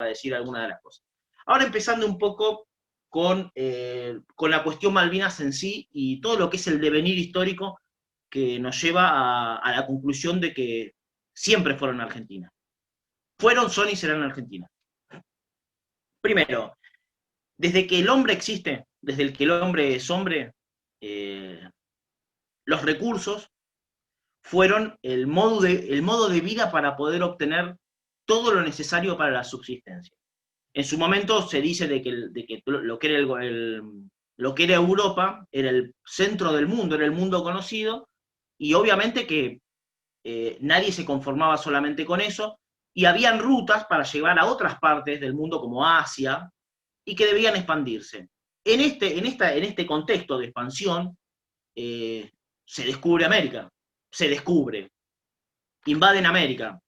decir algunas de las cosas. Ahora empezando un poco con la cuestión Malvinas en sí y todo lo que es el devenir histórico que nos lleva a la conclusión de que siempre fueron Argentina. Fueron, son y serán Argentina. Primero, desde que el hombre existe, desde que el hombre es hombre, eh, los recursos fueron el modo de vida para poder obtener todo lo necesario para la subsistencia. En su momento se dice de que lo que era lo que era Europa era el centro del mundo, era el mundo conocido, y obviamente que nadie se conformaba solamente con eso, y habían rutas para llegar a otras partes del mundo como Asia, y que debían expandirse. En este contexto de expansión, se descubre América, se descubre, invaden América,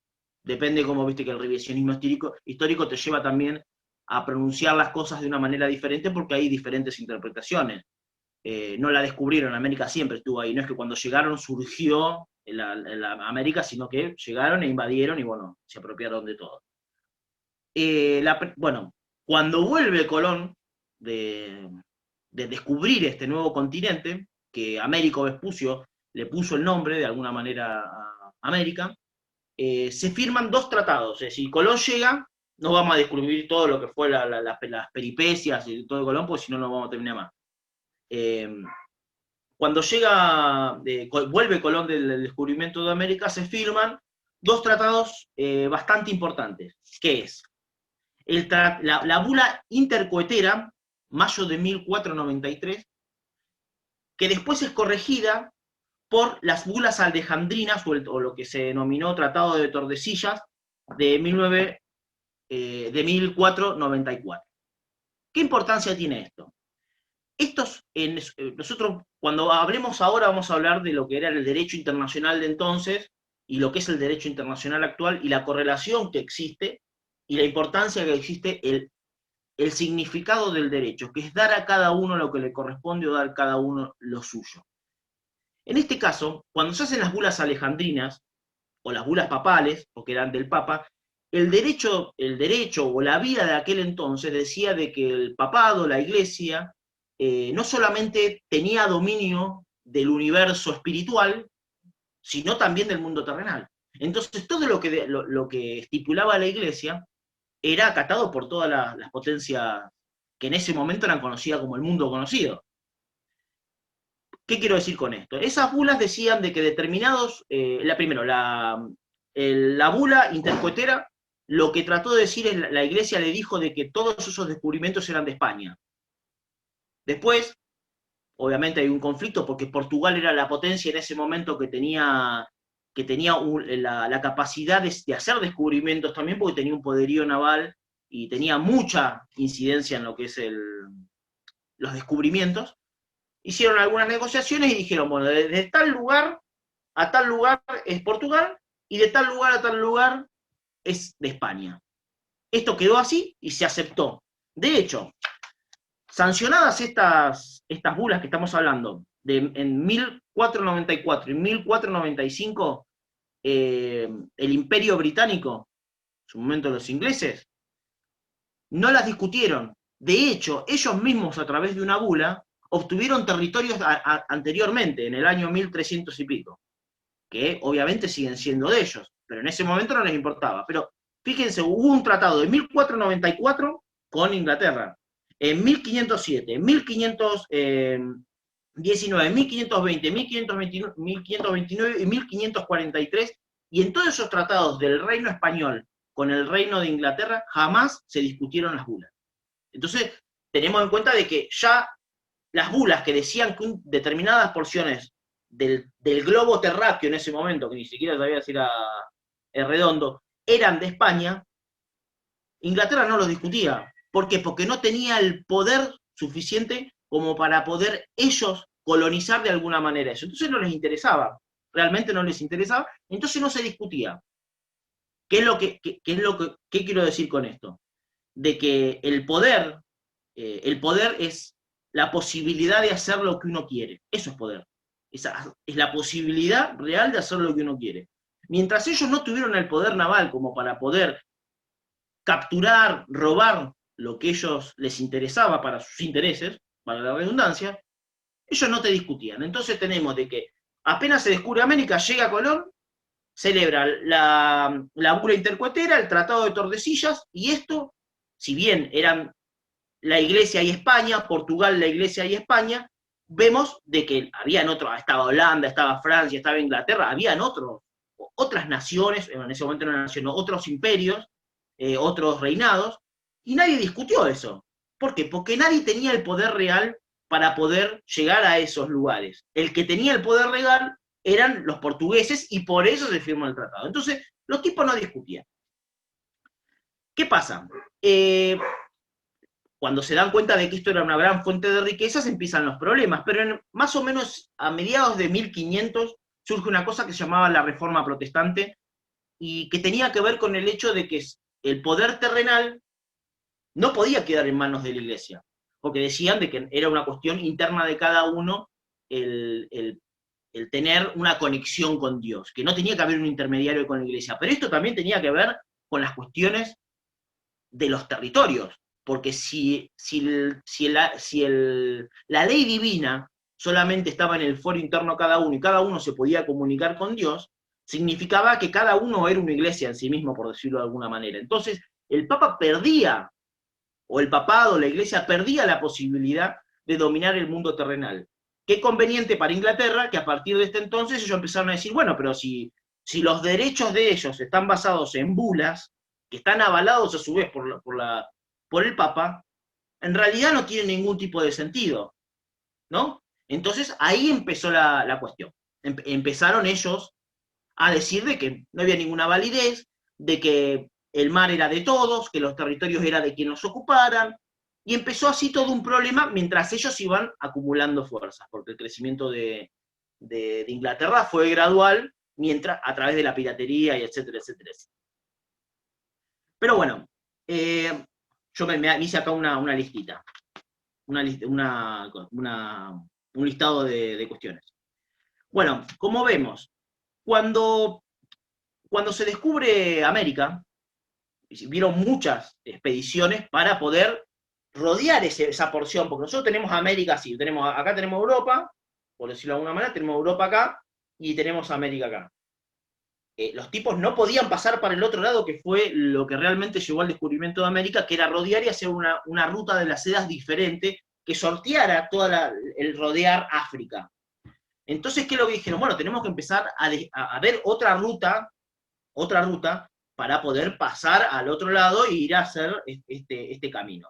depende como viste que el revisionismo histórico te lleva también a pronunciar las cosas de una manera diferente porque hay diferentes interpretaciones. No la descubrieron, América siempre estuvo ahí, no es que cuando llegaron surgió la América, sino que llegaron e invadieron y bueno, se apropiaron de todo. Bueno, cuando vuelve Colón de, de descubrir este nuevo continente, que Américo Vespucio le puso el nombre de alguna manera a América, se firman dos tratados. Es decir, Colón llega, no vamos a descubrir todo lo que fue las peripecias y todo de Colón, porque si no, no vamos a terminar más. Eh, Cuando llega, vuelve Colón del descubrimiento de América, se firman dos tratados bastante importantes, que es la bula intercoetera, mayo de 1493, que después es corregida por las bulas alejandrinas, o lo que se denominó Tratado de Tordesillas, de 1494. ¿Qué importancia tiene esto? Nosotros, cuando hablemos ahora, vamos a hablar de lo que era el derecho internacional de entonces y lo que es el derecho internacional actual y la correlación que existe y la importancia que existe el significado del derecho, que es dar a cada uno lo que le corresponde o dar a cada uno lo suyo. En este caso, cuando se hacen las bulas alejandrinas, o las bulas papales, porque eran del Papa, el derecho o la vida de aquel entonces decía de que el papado, la iglesia, no solamente tenía dominio del universo espiritual, sino también del mundo terrenal. Entonces, todo lo que estipulaba la iglesia era acatado por todas las potencias que en ese momento eran conocidas como el mundo conocido. ¿Qué quiero decir con esto? Esas bulas decían de que determinados, la bula intercoetera, lo que trató de decir es, la iglesia le dijo de que todos esos descubrimientos eran de España. Después, obviamente hay un conflicto porque Portugal era la potencia en ese momento que tenía la capacidad de hacer descubrimientos también porque tenía un poderío naval y tenía mucha incidencia en lo que es los descubrimientos. Hicieron algunas negociaciones y dijeron, bueno, de tal lugar a tal lugar es Portugal y de tal lugar a tal lugar es de España. Esto quedó así y se aceptó. De hecho, sancionadas estas bulas que estamos hablando, en 1494 y 1495, el Imperio Británico, en su momento los ingleses, no las discutieron. De hecho, ellos mismos a través de una bula obtuvieron territorios anteriormente, en el año 1300 y pico, que obviamente siguen siendo de ellos, pero en ese momento no les importaba. Pero fíjense, hubo un tratado de 1494 con Inglaterra, en 1507, en 1519, 1520, 1529 y 1543, y en todos esos tratados del reino español con el reino de Inglaterra jamás se discutieron las bulas. Entonces, tenemos en cuenta de que ya las bulas que decían que determinadas porciones del globo terráqueo en ese momento, que ni siquiera sabía si era redondo, eran de España, Inglaterra no los discutía. ¿Por qué? Porque no tenía el poder suficiente como para poder ellos colonizar de alguna manera eso. Entonces no les interesaba, realmente no les interesaba, entonces no se discutía. ¿Qué quiero decir con esto? De que el poder es la posibilidad de hacer lo que uno quiere. Eso es poder. Es la posibilidad real de hacer lo que uno quiere. Mientras ellos no tuvieron el poder naval como para poder capturar, robar lo que a ellos les interesaba para sus intereses, para la redundancia, ellos no te discutían. Entonces tenemos de que apenas se descubre América, llega Colón, celebra la bula intercuetera, el Tratado de Tordesillas, y esto, si bien eran la Iglesia y España, Portugal, la Iglesia y España, vemos de que habían otros, estaba Holanda, estaba Francia, estaba Inglaterra, habían otras naciones, en ese momento no eran naciones, otros imperios, otros reinados, y nadie discutió eso. ¿Por qué? Porque nadie tenía el poder real para poder llegar a esos lugares. El que tenía el poder real eran los portugueses y por eso se firmó el tratado. Entonces, los tipos no discutían. ¿Qué pasa? Cuando se dan cuenta de que esto era una gran fuente de riquezas, empiezan los problemas, pero más o menos a mediados de 1500 surge una cosa que se llamaba la Reforma Protestante y que tenía que ver con el hecho de que el poder terrenal no podía quedar en manos de la Iglesia, porque decían de que era una cuestión interna de cada uno el tener una conexión con Dios, que no tenía que haber un intermediario con la Iglesia, pero esto también tenía que ver con las cuestiones de los territorios, porque la ley divina solamente estaba en el foro interno cada uno y cada uno se podía comunicar con Dios, significaba que cada uno era una iglesia en sí mismo, por decirlo de alguna manera. Entonces, el Papa perdía, o el papado, la iglesia perdía la posibilidad de dominar el mundo terrenal. Qué conveniente para Inglaterra que a partir de este entonces ellos empezaron a decir, bueno, pero si los derechos de ellos están basados en bulas, que están avalados a su vez por el Papa, en realidad no tienen ningún tipo de sentido, ¿no? Entonces ahí empezó la cuestión. Empezaron ellos a decir de que no había ninguna validez, de que el mar era de todos, que los territorios eran de quien los ocuparan, y empezó así todo un problema mientras ellos iban acumulando fuerzas, porque el crecimiento de Inglaterra fue gradual, mientras a través de la piratería y etcétera, etcétera, etcétera. Pero bueno, yo me hice acá una listita, un listado de cuestiones. Bueno, como vemos, cuando se descubre América, vieron muchas expediciones para poder rodear esa porción, porque nosotros tenemos América así, acá tenemos Europa, por decirlo de alguna manera, tenemos Europa acá y tenemos América acá. Los tipos no podían pasar para el otro lado, que fue lo que realmente llevó al descubrimiento de América, que era rodear y hacer una ruta de las sedas diferente, que sorteara el rodear África. Entonces, ¿qué es lo que dijeron? Bueno, tenemos que empezar a ver otra ruta para poder pasar al otro lado e ir a hacer este camino.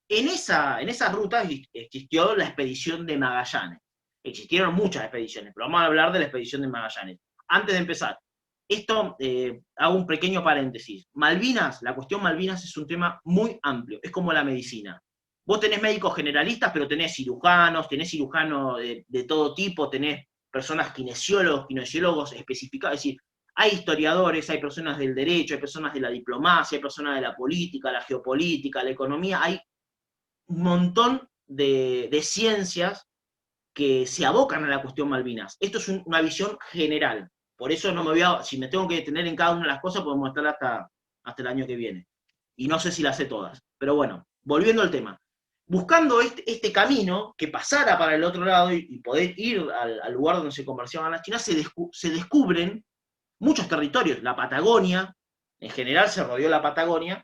En esa ruta existió la expedición de Magallanes. Existieron muchas expediciones, pero vamos a hablar de la expedición de Magallanes. Antes de empezar, hago un pequeño paréntesis. Malvinas, la cuestión Malvinas es un tema muy amplio, es como la medicina. Vos tenés médicos generalistas, pero tenés cirujanos de todo tipo, tenés personas kinesiólogos especificados, es decir, hay historiadores, hay personas del derecho, hay personas de la diplomacia, hay personas de la política, la geopolítica, la economía, hay un montón de ciencias que se abocan a la cuestión Malvinas. Esto es una visión general. Por eso no me voy si me tengo que detener en cada una de las cosas, podemos estar hasta el año que viene. Y no sé si las sé todas. Pero bueno, volviendo al tema. Buscando este camino que pasara para el otro lado y poder ir al lugar donde se comerciaban las chinas, se descubren muchos territorios. La Patagonia, en general se rodeó la Patagonia,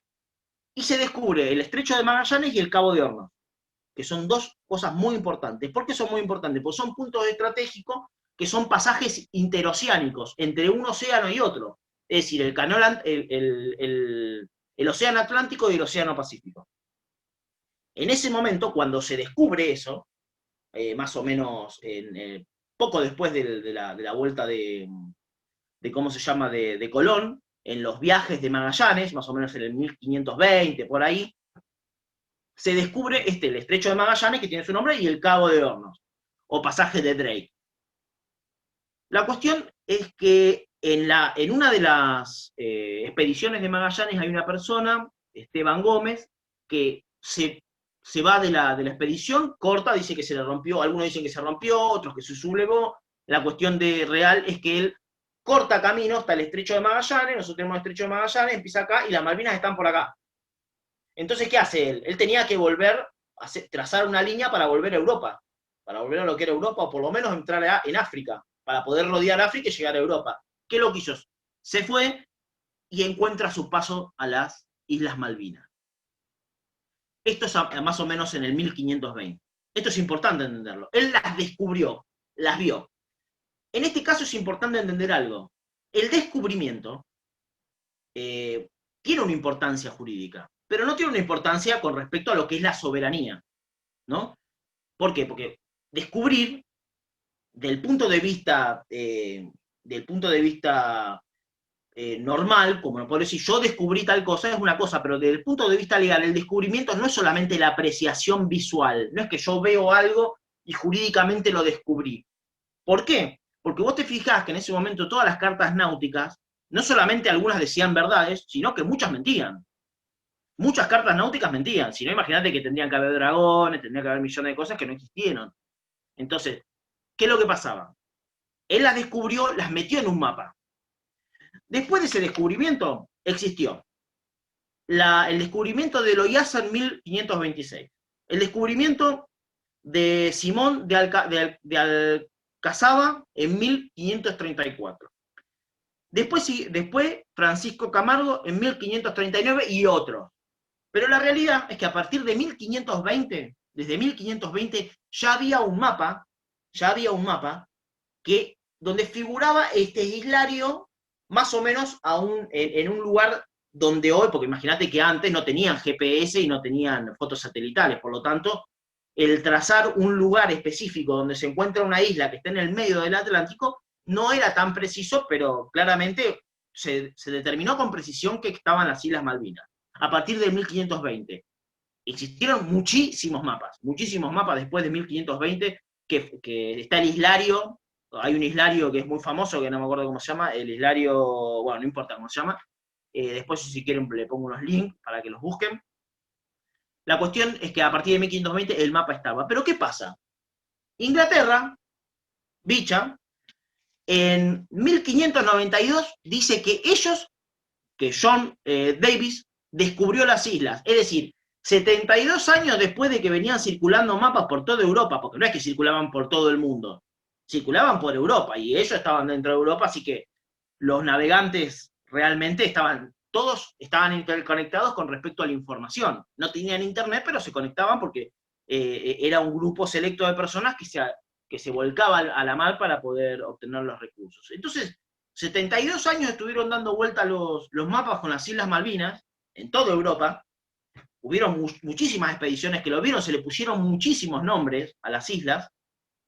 y se descubre el Estrecho de Magallanes y el Cabo de Hornos, que son dos cosas muy importantes. ¿Por qué son muy importantes? Porque son puntos estratégicos que son pasajes interoceánicos entre un océano y otro. Es decir, el océano Atlántico y el océano Pacífico. En ese momento, cuando se descubre eso, más o menos poco después de la vuelta ¿cómo se llama?, de Colón, en los viajes de Magallanes, más o menos en el 1520, por ahí, se descubre el Estrecho de Magallanes, que tiene su nombre, y el Cabo de Hornos, o pasaje de Drake. La cuestión es que en una de las expediciones de Magallanes hay una persona, Esteban Gómez, que se va de la expedición, corta, dice que se le rompió, algunos dicen que se rompió, otros que se sublevó. La cuestión real es que él corta camino hasta el Estrecho de Magallanes, nosotros tenemos el Estrecho de Magallanes, empieza acá y las Malvinas están por acá. Entonces, ¿qué hace él? Él tenía que volver, trazar una línea para volver a Europa, para volver a lo que era Europa, o por lo menos entrar en África, para poder rodear África y llegar a Europa. ¿Qué lo quiso? Se fue y encuentra su paso a las Islas Malvinas. Esto es más o menos en el 1520. Esto es importante entenderlo. Él las descubrió, las vio. En este caso es importante entender algo. El descubrimiento tiene una importancia jurídica, pero no tiene una importancia con respecto a lo que es la soberanía, ¿no? ¿Por qué? Porque descubrir, del punto de vista, normal, como no puedo decir, yo descubrí tal cosa, es una cosa, pero desde el punto de vista legal, el descubrimiento no es solamente la apreciación visual, no es que yo veo algo y jurídicamente lo descubrí. ¿Por qué? Porque vos te fijás que en ese momento todas las cartas náuticas, no solamente algunas decían verdades, sino que muchas mentían. Muchas cartas náuticas mentían. Si no, imagínate que tendrían que haber dragones, tendrían que haber millones de cosas que no existieron. Entonces, ¿qué es lo que pasaba? Él las descubrió, las metió en un mapa. Después de ese descubrimiento, existió el descubrimiento de Loyasa en 1526, el descubrimiento de Simón de Alcazaba en 1534. Después Francisco Camargo en 1539 y otros. Pero la realidad es que a partir de 1520, desde 1520, ya había un mapa que, donde figuraba este islario más o menos en un lugar donde hoy, porque imagínate que antes no tenían GPS y no tenían fotos satelitales, por lo tanto, el trazar un lugar específico donde se encuentra una isla que está en el medio del Atlántico no era tan preciso, pero claramente se determinó con precisión que estaban las Islas Malvinas. A partir de 1520 existieron muchísimos mapas después de 1520, que está el islario. Hay un islario que es muy famoso, que no me acuerdo cómo se llama, el islario, bueno, no importa cómo se llama, después si quieren le pongo unos links para que los busquen. La cuestión es que a partir de 1520 el mapa estaba. Pero ¿qué pasa? Inglaterra, bicha, en 1592 dice que John Davis descubrió las islas. Es decir, 72 años después de que venían circulando mapas por toda Europa, porque no es que circulaban por todo el mundo, circulaban por Europa, y ellos estaban dentro de Europa, así que los navegantes realmente todos estaban interconectados con respecto a la información. No tenían internet, pero se conectaban porque era un grupo selecto de personas que se volcaba a la mar para poder obtener los recursos. Entonces, 72 años estuvieron dando vuelta los mapas con las Islas Malvinas, en toda Europa. Hubieron muchísimas expediciones que lo vieron, se le pusieron muchísimos nombres a las islas,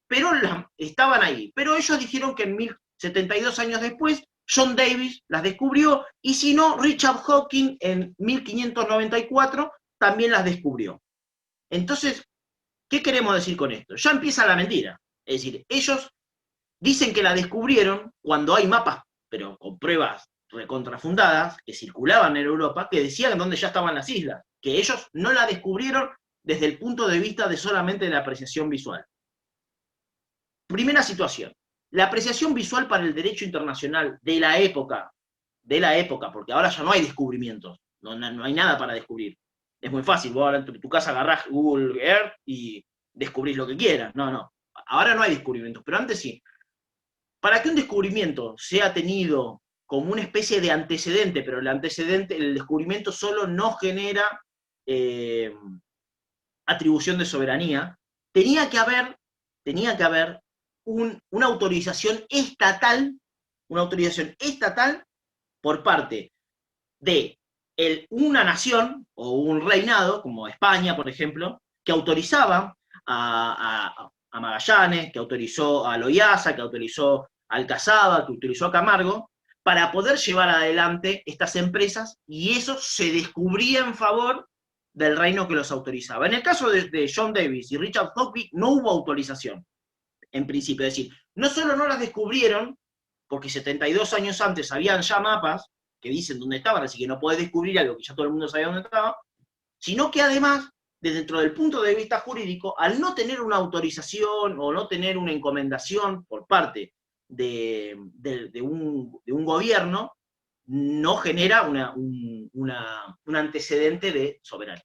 pero estaban ahí. Pero ellos dijeron que en 72 años después, John Davis las descubrió, y si no, Richard Hawking en 1594 también las descubrió. Entonces, ¿qué queremos decir con esto? Ya empieza la mentira. Es decir, ellos dicen que la descubrieron cuando hay mapas, pero con pruebas recontrafundadas, que circulaban en Europa, que decían dónde ya estaban las islas, que ellos no la descubrieron desde el punto de vista de solamente la apreciación visual. Primera situación, la apreciación visual para el derecho internacional de la época, porque ahora ya no hay descubrimientos, no hay nada para descubrir. Es muy fácil, vos ahora en tu casa agarrás Google Earth y descubrís lo que quieras. No, ahora no hay descubrimientos, pero antes sí. Para que un descubrimiento sea tenido como una especie de antecedente, pero el descubrimiento solo no genera atribución de soberanía, tenía que haber una autorización estatal por parte de una nación o un reinado, como España, por ejemplo, que autorizaba a Magallanes, que autorizó a Loyasa, que autorizó a Alcazaba, que autorizó a Camargo, para poder llevar adelante estas empresas, y eso se descubría en favor del reino que los autorizaba. En el caso de John Davis y Richard Hawking no hubo autorización, en principio. Es decir, no solo no las descubrieron, porque 72 años antes habían ya mapas que dicen dónde estaban, así que no podés descubrir algo que ya todo el mundo sabía dónde estaba, sino que además, dentro del punto de vista jurídico, al no tener una autorización o no tener una encomendación por parte de un gobierno no genera un antecedente de soberanía.